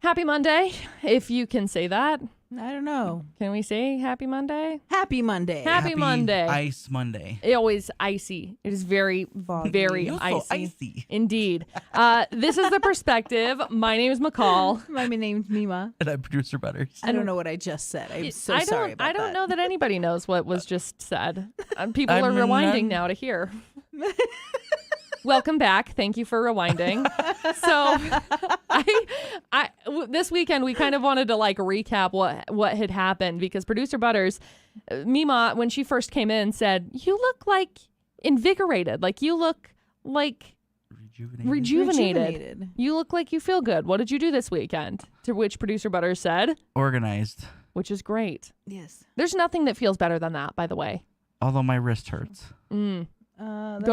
Happy Monday, if you can say that. I don't know. Can we say Happy Monday? Happy Monday. Happy Monday. Ice Monday. It always icy. It is very, very You're icy. so icy. Indeed. This is The Perspective. My name is McCall. My name's Mima. And I'm producer Butters. I don't know what I just said. I'm so I sorry about I don't that. know that anybody knows what was just said. People I'm are rewinding none- now to hear. Welcome back. Thank you for rewinding. So, this weekend we kind of wanted to like recap what had happened because producer Butters, Mima, when she first came in, said, "You look like invigorated. Like you look like rejuvenated. You look like you feel good. What did you do this weekend?" To which producer Butters said, Organized. which is great. Yes. There's nothing that feels better than that, by the way. Although my wrist hurts. Go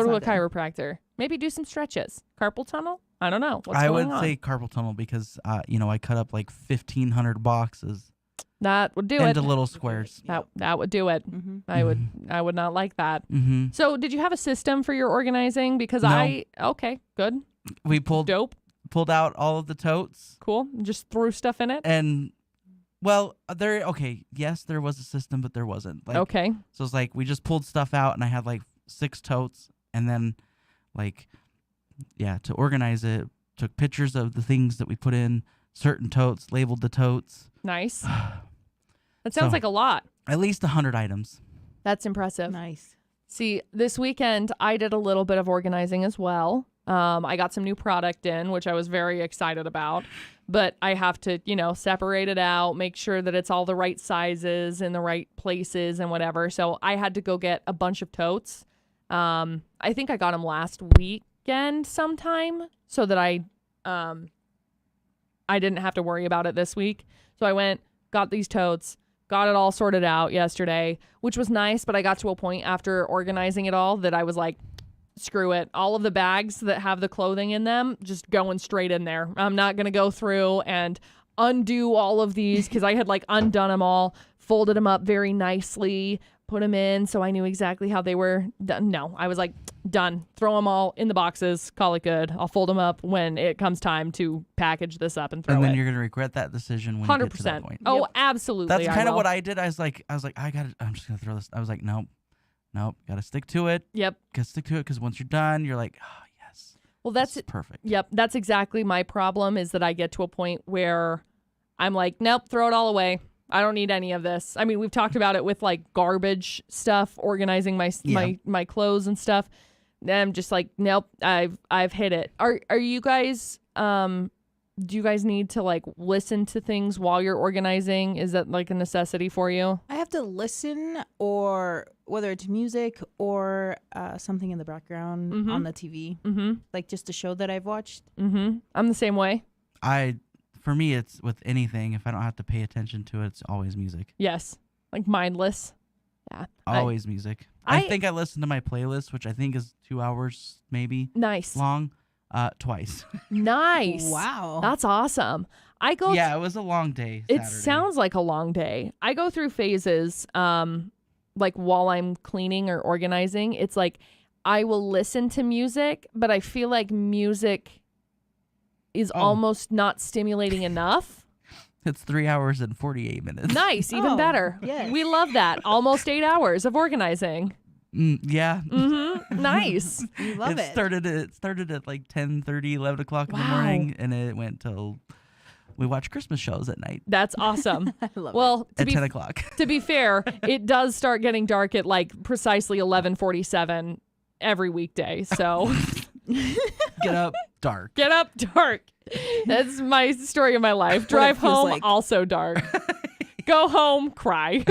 to a chiropractor. Maybe do some stretches. Carpal tunnel? I don't know. What's I going would on? say carpal tunnel because, I cut up like 1,500 boxes That would do into it. little squares. That would do it. Mm-hmm. I would not like that. Mm-hmm. So, did you have a system for your organizing? Because No. okay, good, We pulled dope, out all of the totes cool. Just threw stuff in it. and, yes, there was a system, but there wasn't. Like, Okay, So it's like we just pulled stuff out and I had like 6 totes and then to organize it, took pictures of the things that we put in certain totes, labeled the totes. nice. That sounds So- like a lot. At least 100 items. That's impressive. Nice. See, this weekend I did a little bit of organizing as well. I got some new product in, which I was very excited about, but I have to, separate it out, make sure that it's all the right sizes in the right places and whatever. So I had to go get a bunch of totes. I think I got them last weekend sometime so that I didn't have to worry about it this week. So I went, got these totes, got it all sorted out yesterday, which was nice, but I got to a point after organizing it all that I was like, screw it. All of the bags that have the clothing in them, just going straight in there. I'm not going to go through and undo all of these because I had like undone them all, folded them up very nicely, put them in so I knew exactly how they were done. No, I was like, done. Throw them all in the boxes, call it good. I'll fold them up when it comes time to package this up and throw And then it. you're going to regret that decision when you get to that 100%. point. Oh, Yep. absolutely. That's kind of will. what I did. I was like, I'm just going to throw this. I was like, nope, got to stick to it. Yep. Got to stick to it because once you're done, you're like, oh, yes. Well, This that's is perfect. Yep, that's exactly my problem is that I get to a point where I'm like, nope, throw it all away. I don't need any of this. I mean, we've talked about it with like garbage stuff, organizing my clothes and stuff. And I'm just like, nope, I've hit it. Are you guys do you guys need to like listen to things while you're organizing? Is that like a necessity for you? I have to listen, or whether it's music or something in the background on the TV, like just a show that I've watched. I'm the same way. For me, it's with anything. If I don't have to pay attention to it, it's always music. Yes. Like mindless. Yeah. Always music. I think I listened to my playlist, which I think is 2 hours maybe Nice. long, twice. Nice. Wow. That's awesome. It was a long day. It Saturday. sounds like a long day. I go through phases, like while I'm cleaning or organizing. It's like I will listen to music, but I feel like music is almost not stimulating enough. It's 3 hours and 48 minutes. Nice, even Oh, better. yes. We love that. Almost 8 hours of organizing. Yeah. Nice. You love it. It started at like 10:30, 11 o'clock in the Wow. morning, and it went till we watch Christmas shows at night That's awesome. I love it. Well, at 10 o'clock. to be fair, it does start getting dark at like precisely 11:47 every weekday. So Get up, dark. get up dark. That's my story of my life. Drive feels home, like. also dark. Go home, cry.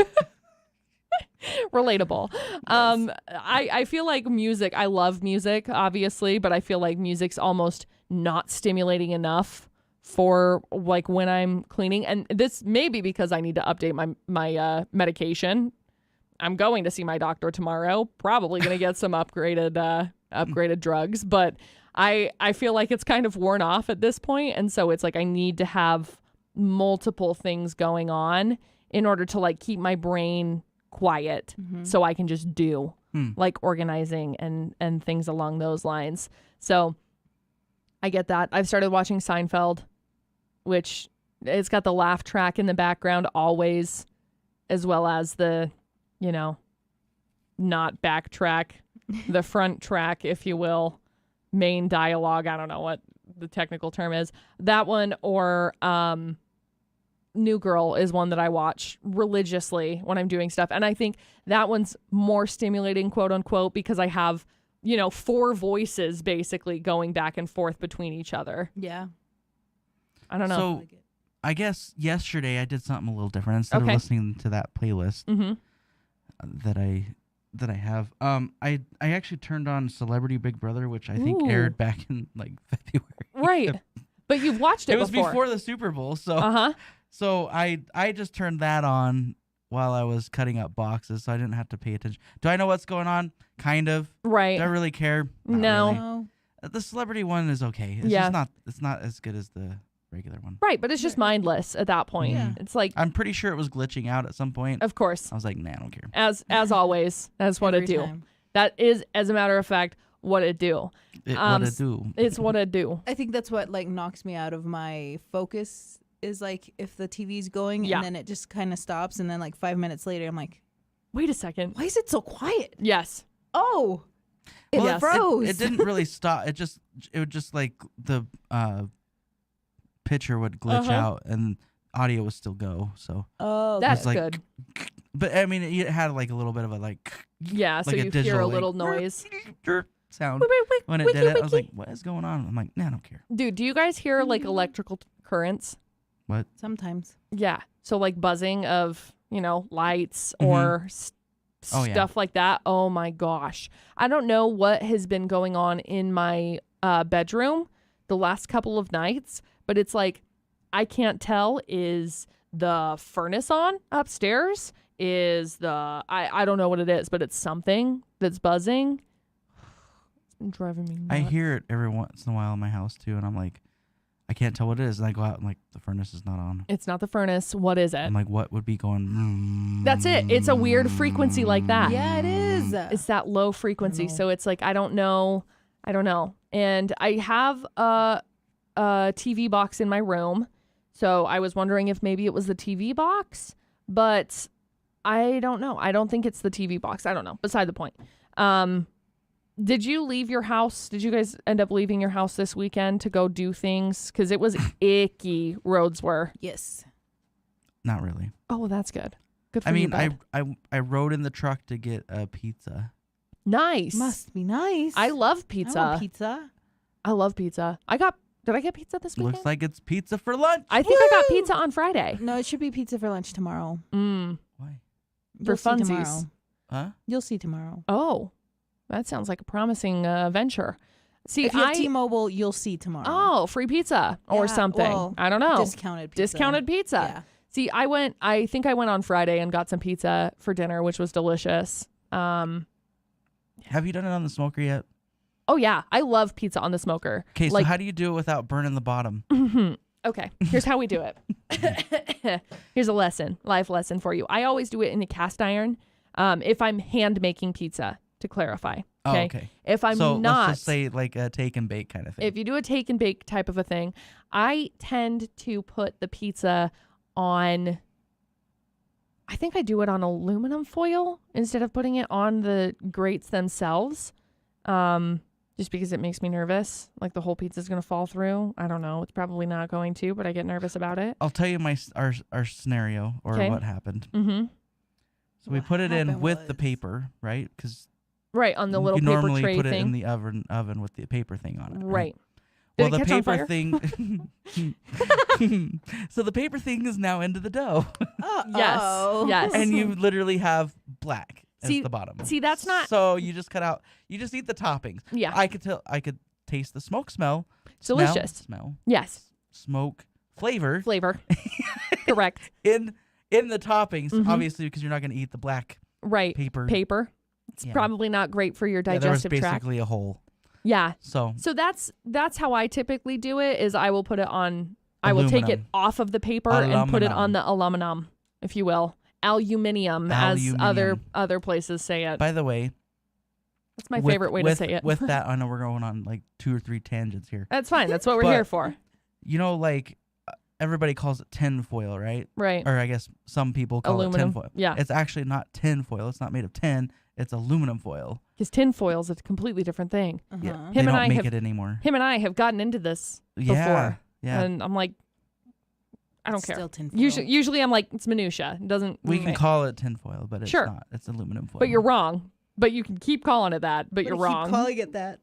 Relatable. I feel like music, I love music, obviously, but I feel like music's almost not stimulating enough for like when I'm cleaning. And this may be because I need to update my medication. I'm going to see my doctor tomorrow, probably going to get some upgraded drugs, but I feel like it's kind of worn off at this point, and so it's like I need to have multiple things going on in order to like keep my brain quiet so I can just do like organizing and things along those lines. So I get that. I've started watching Seinfeld, which It's got the laugh track in the background always, as well as the, not backtrack, the front track, if you will, main dialogue. I don't know what the technical term is. That one, or New Girl is one that I watch religiously when I'm doing stuff. And I think that one's more stimulating, quote unquote, because I have, 4 voices basically going back and forth between each other. Yeah. I don't know. So I guess yesterday I did something a little different. Instead of listening to that playlist that I have, I actually turned on Celebrity Big Brother, which I think aired back in like February. Right. But you've watched it was before. before the Super Bowl, so so I just turned that on while I was cutting up boxes, so I didn't have to pay attention. Do I know what's going on? Kind of. Right. Do I really care? Not No. really. No. The celebrity one is okay. It's just not. It's not as good as the regular one. Right, but it's just mindless at that point. Yeah. It's like, I'm pretty sure it was glitching out at some point. of course, I was like, nah, I don't care. as always, that's what Every it do. time. That is, as a matter of fact, what it do. What it do? It's what it do. I think that's what like knocks me out of my focus is like if the TV's going Yeah. and then it just kind of stops and then like 5 minutes later I'm like, Wait a second. why is it so quiet? Yes. Oh, it Well, froze. It didn't really stop. It would just like the picture would glitch out and audio would still go. So Oh, That's like- good. but I mean, it had like a little bit of a like Yeah, so like a you hear a digital, little like, noise. sound Wait, wait, when it wiki, did it. I was wiki. like, what is going on? I'm like, nah, I don't care. Dude, do you guys hear like electrical currents? What? sometimes. Yeah. So like buzzing of, lights Mhm. or Oh, yeah. stuff like that. Oh my gosh. I don't know what has been going on in my bedroom the last couple of nights, but it's like I can't tell, is the furnace on upstairs? Is the I don't know what it is, but it's something that's buzzing. It's been driving me nuts. I hear it every once in a while in my house too, and I'm like, I can't tell what it is. And I go out and like, the furnace is not on. It's not the furnace. What is it? I'm like, what would be going? That's it. It's a weird frequency like that. Yeah, it is. It's that low frequency. know. So it's like, I don't know. And I have a TV box in my room. So I was wondering if maybe it was the TV box, but I don't know. I don't think it's the TV box. I don't know. Beside the point. Did you leave your house? Did you guys end up leaving your house this weekend to go do things? Because it was icky, roads were. Yes. Not really. Oh, well, that's good. Good for I you, mean, bud. I rode in the truck to get a pizza. Nice. Must be nice. I love I pizza. want pizza. I love pizza. Did I get pizza this weekend? Looks like it's pizza for lunch. I think I got Woo! pizza on Friday. No, it should be pizza for lunch tomorrow. Mm. Why? You'll see funsies. tomorrow. Huh? You'll see tomorrow. Oh, that sounds like a promising venture. See, If you have T-Mobile, you'll see tomorrow. oh, free pizza or Yeah, something. well, I don't know. Discounted pizza. Discounted pizza. Yeah. See, I think I went on Friday and got some pizza for dinner, which was delicious. Have you done it on the smoker yet? Oh yeah, I love pizza on the smoker. Okay, Like- so how do you do it without burning the bottom? Okay, here's how we do it. Here's a life lesson for you. I always do it in a cast iron. If I'm hand making pizza, to clarify. Okay. Oh, okay. If I'm so not, let's just say like a take and bake kind of thing. if you do a take and bake type of a thing, I tend to put the pizza on, I think I do it on aluminum foil instead of putting it on the grates themselves. Just because it makes me nervous. Like the whole pizza's going to fall through. I don't know. It's probably not going to, but I get nervous about it. I'll tell you our scenario or 'Kay. what happened. Mm-hmm. So we What put it in happened with the was- paper, right? Because Right, on the little you paper normally tray put thing. it in the oven with the paper thing on it. Right. Well, Did it the catch on paper fire? thing. So the paper thing is now into the dough, Yes, yes. and you literally have black See- as the bottom. see, that's not- So you just cut out. You just eat the toppings. Yeah. I could taste the smoke smell. Delicious. Smell. Yes. Smoke flavor Flavor. Correct. in the toppings, Mhm. obviously, because you're not going to eat the black Right. paper. Paper. It's Yeah. probably not great for your Yeah, there was digestive tract. basically a hole. Yeah. So So that's how I typically do it. Is I will put it on. I will take it Aluminum. off of the paper and put it on Aluminum. the aluminum, if you will, aluminium, as Aluminium. other places say it. by the way, That's my with- favorite way with- to say it. With that, I know we're going on like 2 or 3 tangents here. That's fine. That's what we're But- here for. You know, like everybody calls it tin foil, right? Right. Or I guess some people call Aluminum. it tin foil. Yeah. It's actually not tin foil. It's not made of tin. It's aluminum foil. Because tin foil's a completely different thing. Yeah. Uh-huh. They Him and don't I make have- it anymore. Him and I have gotten into this Yeah. before. Yeah. And I'm like, I don't care. Still tinfoil. Usually I'm like, it's minutia. It doesn't. We can call it tin foil, but it's Sure. not. It's aluminum foil. But you're wrong. But you can keep calling it that. But you're wrong. Keep calling it that.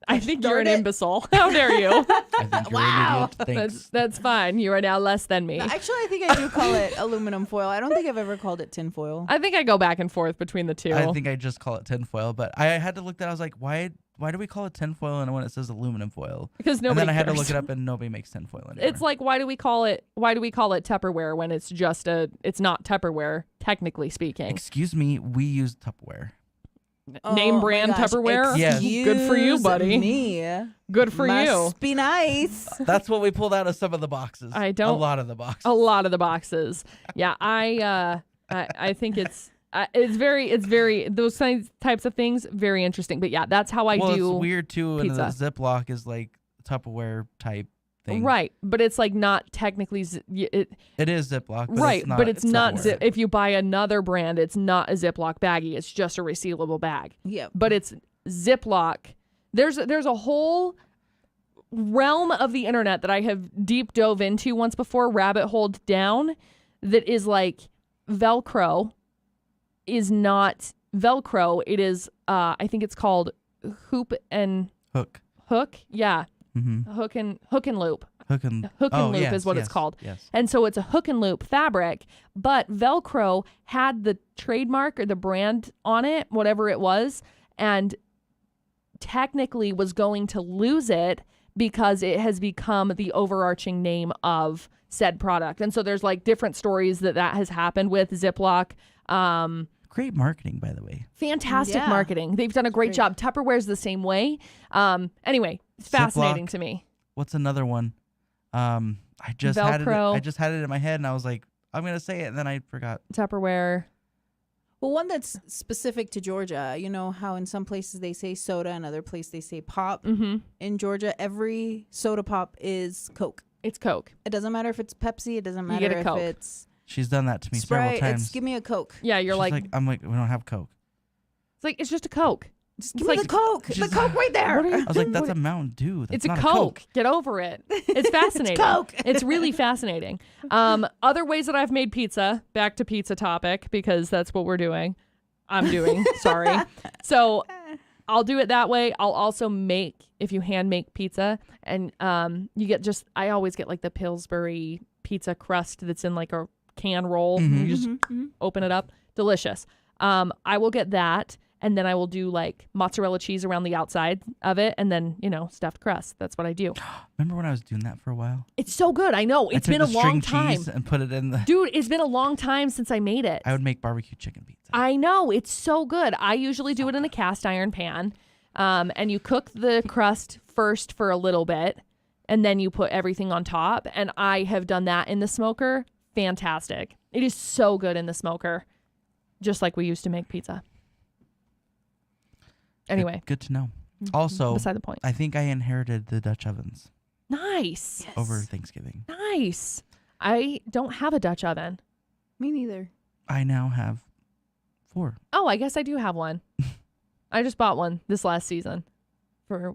I think you're darn an it. imbecile. How dare you? I think you're Wow. an idiot. Thanks. That's fine. You are now less than me. Actually, I think I do call it aluminum foil. I don't think I've ever called it tinfoil. I think I go back and forth between the two. I think I just call it tin foil, but I had to look that. I was like, why do we call it tin foil and when it says aluminum foil? because And nobody then I had to cares. look it up, and nobody makes tin foil anymore. It's like, why do we call it Tupperware when it's not Tupperware, technically speaking. Excuse me, we use Tupperware. Name Oh my brand gosh, Tupperware? Yes. Good for you, excuse buddy. Me. Good for you. Must be nice. That's what we pulled out of some of the boxes. I don't- A lot of the boxes. A lot of the boxes. Yeah, I think it's very those types of things very interesting. But yeah, that's how I well, do. it's weird too. And the pizza. Ziploc is like Tupperware type thing. Right, but it's like not technically It is Ziploc. But right, it's not, but it's not Tupperware. zip. If you buy another brand, it's not a Ziploc baggie. It's just a resealable bag. Yep. But it's Ziploc. There's a whole realm of the internet that I have deep dove into once before, rabbit holed down, that is like Velcro is not Velcro. It is I think it's called hoop and Hook. hook. Yeah, Mm-hmm. hook and loop. Hook and Loop yes, is what it's yes, called. Yes. And so it's a hook and loop fabric, but Velcro had the trademark or the brand on it, whatever it was, and technically was going to lose it because it has become the overarching name of said product. And so there's like different stories that has happened with Ziploc. Great marketing, by the way. Fantastic Yeah. marketing. They've done a great Great. job. Tupperware's the same way. Anyway, it's fascinating to me. What's another one? I just had it. Velcro. I just had it in my head, and I was like, I'm gonna say it, and then I forgot. Tupperware. Well, one that's specific to Georgia. You know how in some places they say soda and other places they say pop. Mm-hmm. In Georgia, every soda pop is Coke. It's Coke. It doesn't matter if it's Pepsi. It doesn't You matter get a if Coke. it's She's done that to me Sprite. several times. It's give me a Coke. Yeah, you're She's like, I'm like, we don't have Coke. it's just a Coke. Just It's give me like- the Coke. The Just- Coke right there. What are you I was like, that's What- a Mountain Dew. That's It's a not Coke. Get over it. It's fascinating. Coke. It's really fascinating. Other ways that I've made pizza, back to pizza topic, because that's what we're doing. I'm doing, sorry. So I'll do it that way. I'll also make, if you hand make pizza, and you get I always get like the Pillsbury pizza crust that's in like a can roll. Mhm. You just open it up. Delicious. I will get that. And then I will do like mozzarella cheese around the outside of it, and then stuffed crust. That's what I do. Remember when I was doing that for a while? It's so good. I know. It's I took been a the long string time. cheese and put it in the. Dude, it's been a long time since I made it. I would make barbecue chicken pizza. I know. It's so good. I usually do it in a cast iron pan. And you cook the crust first for a little bit, and then you put everything on top. And I have done that in the smoker. Fantastic. It is so good in the smoker, just like we used to make pizza. Anyway, Good to know. Also, beside the point. I think I inherited the Dutch ovens Nice. over Thanksgiving. Nice. I don't have a Dutch oven. Me neither. I now have 4. Oh, I guess I do have one. I just bought one this last season for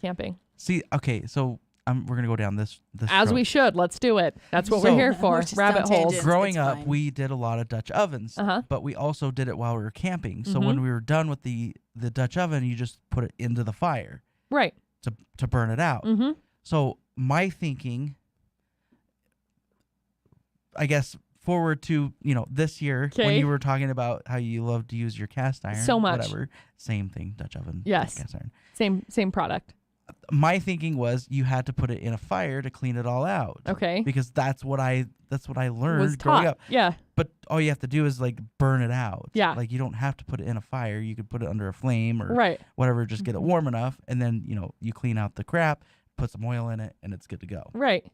camping. See, okay, so we're gonna go down this As road. we should. Let's do it. That's what So- we're here for. We're just Rabbit down holes. tangents. Growing It's up, fine. we did a lot of Dutch ovens, Uh-huh. but we also did it while we were camping. So Mhm. when we were done with the Dutch oven, you just put it into the fire Right. to burn it out. Mm-hmm. So my thinking, I guess, forward to this year when 'Kay. you were talking about how you love to use your cast iron, So much. whatever, same thing, Dutch oven, Yes. cast iron. Same product. My thinking was you had to put it in a fire to clean it all out. Okay. Because that's what I learned Was growing taught. up. Yeah. But all you have to do is like burn it out. Yeah. Like you don't have to put it in a fire. You could put it under a flame or Right. whatever, just get it Mhm. warm enough, and then you clean out the crap, put some oil in it, and it's good to go. Right.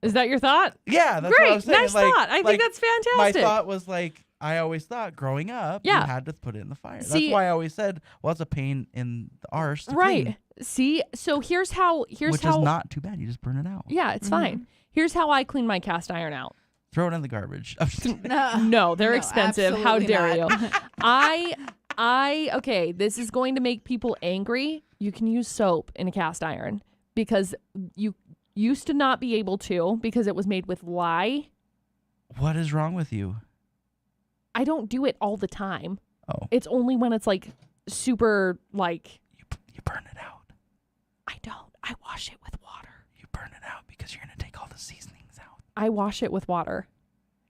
Is that your thought? Yeah, that's Great. what I was saying. Nice Like- thought. I like, think that's my fantastic. thought was like I always thought growing up Yeah. you had to put it in the fire. See- That's why I always said, well, it's a pain in the arse to Right. clean. See, so here's how which is not too bad. You just burn it out. Yeah, it's fine. Here's how I clean my cast iron out. Throw it in the garbage. I'm just kidding. No, they're expensive. How absolutely dare not. you? Okay, this is going to make people angry. You can use soap in a cast iron because you used to not be able to because it was made with lye. What is wrong with you? I don't do it all the time. Oh, It's only when it's like super like you burn it out. I don't. I wash it with water. You burn it out because you're gonna take all the seasonings out. I wash it with water.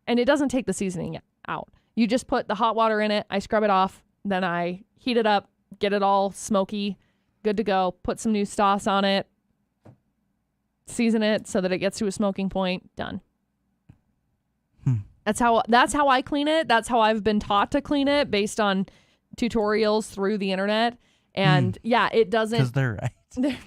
And it doesn't take the seasoning out. You just put the hot water in it, I scrub it off, then I heat it up, get it all smoky, good to go, put some new sauce on it, season it so that it gets to a smoking point, done. That's how I clean it. That's how I've been taught to clean it based on tutorials through the internet. And yeah, it doesn't Because they're right.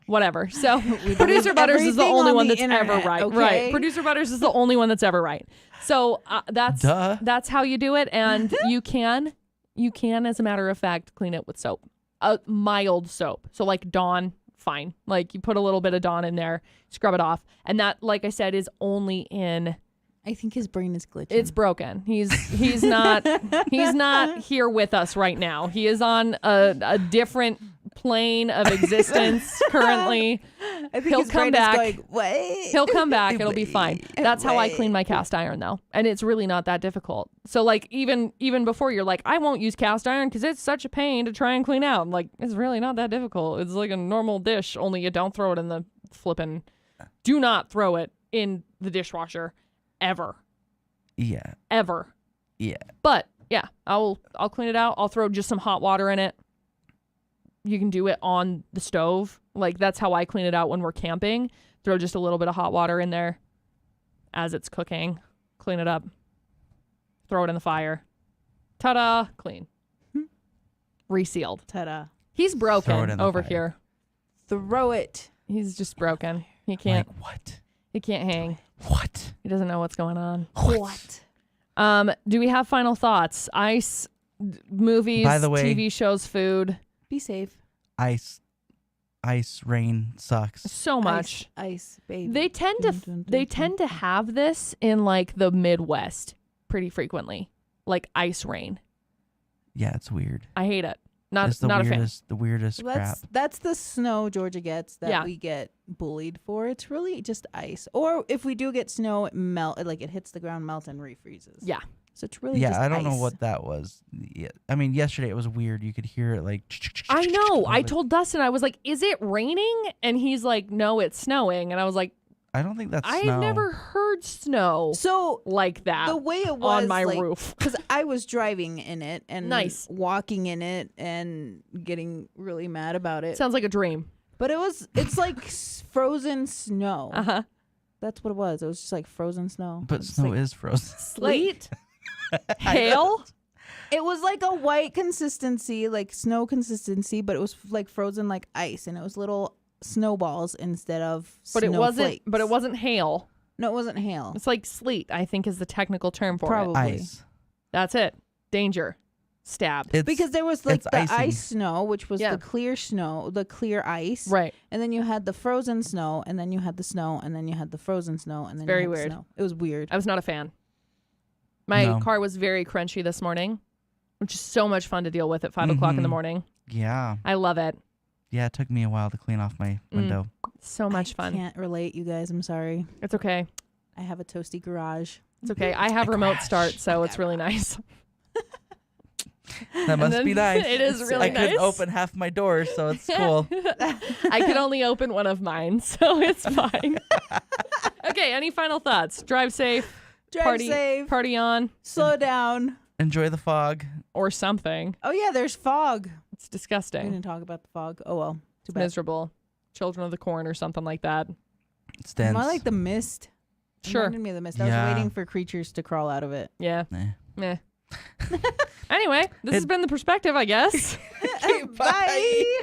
whatever. So Producer Butters is the everything only on one the that's ever internet, right. okay? Right. Producer Butters is the only one that's ever right. So Duh. that's how you do it. And you can, as a matter of fact, clean it with soap. A mild soap. So like Dawn, fine. Like you put a little bit of Dawn in there, scrub it off. And that, like I said, is only in... I think his brain is glitching. It's broken. He's not here with us right now. He is on a different plane of existence currently. I think he'll his come brain is back. going, what? He'll come back. It'll be fine. That's how I clean my cast iron though. And it's really not that difficult. So like even before you're like, I won't use cast iron because it's such a pain to try and clean out. I'm like, it's really not that difficult. It's like a normal dish, only you don't throw it in the do not throw it in the dishwasher. Ever. Yeah. Ever. Yeah. But yeah, I'll clean it out. I'll throw just some hot water in it. You can do it on the stove. Like that's how I clean it out when we're camping. Throw just a little bit of hot water in there as it's cooking. Clean it up. Throw it in the fire. Ta-da! Clean. Resealed. Ta-da. He's Throw it broken in the over fire. here. Throw it. He's just broken. He can't. Like what? He can't hang. What? He doesn't know what's going on. What? Do we have final thoughts? Ice, movies, By the way- TV shows, food. Be safe. Ice, rain sucks. So much. Ice, baby. They tend to have this in like the Midwest pretty frequently, like ice rain. Yeah, it's weird. I hate it. It's Not a fan. the weirdest crap. That's the snow Georgia gets that we get bullied for. It's really just ice. Or if we do get snow, it hits the ground, melts, and refreezes. Yeah. So it's really Yeah, just I don't know ice. what that was. Yeah, I mean, yesterday it was weird. You could hear it like. I know. I like, told Dustin, I was like, "Is it raining?" And he's like, "No, it's snowing." And I was like, I don't think that's. "I've snow. never heard snow So like that the way it was on my like, roof." because I was driving in it and Nice. walking in it and getting really mad about it. Sounds like a dream. But it's like frozen snow. Uh-huh. That's what it was. It was just like frozen snow. But It's snow like, is frozen. Sleet? Hail? it was like a white consistency, like snow consistency, but it was like frozen like ice, and it was little snowballs instead of But it snowflakes. wasn't hail. No, it wasn't hail. It's like sleet, I think is the technical term for Probably. it. Ice. That's it. Danger. Stab. It's, Because there was like it's the icing. ice snow, which was Yeah. the clear snow, the clear ice. Right. And then you had the frozen snow, and then you had the snow, and then you had the frozen snow, and then Very you had weird. The snow. It was weird. I was not a fan. My No. car was very crunchy this morning, which is so much fun to deal with at 5 o'clock in the Mhm. morning. Yeah. I love it. Yeah, it took me a while to clean off my window. So much I fun. can't relate, you guys. I'm sorry. It's okay. I have a toasty garage. It's okay. I have remote start, so it's really nice. That must then be nice. it is really I couldn't nice. open half my doors, so it's cool. I could only open one of mine, so it's fine. Okay, any final thoughts? Drive safe, Drive party, safe. party on, Slow down. Enjoy the fog. or something. Oh yeah, there's fog. It's We disgusting. didn't talk about the fog. Oh well. Too It's bad. miserable. Children of the Corn or something like that. It's dense. More like the mist. It Sure. reminded me of the mist. I Yeah. was waiting for creatures to crawl out of it. Yeah. Nah. Meh. Anyway, this has been The Perspective, I guess. Bye.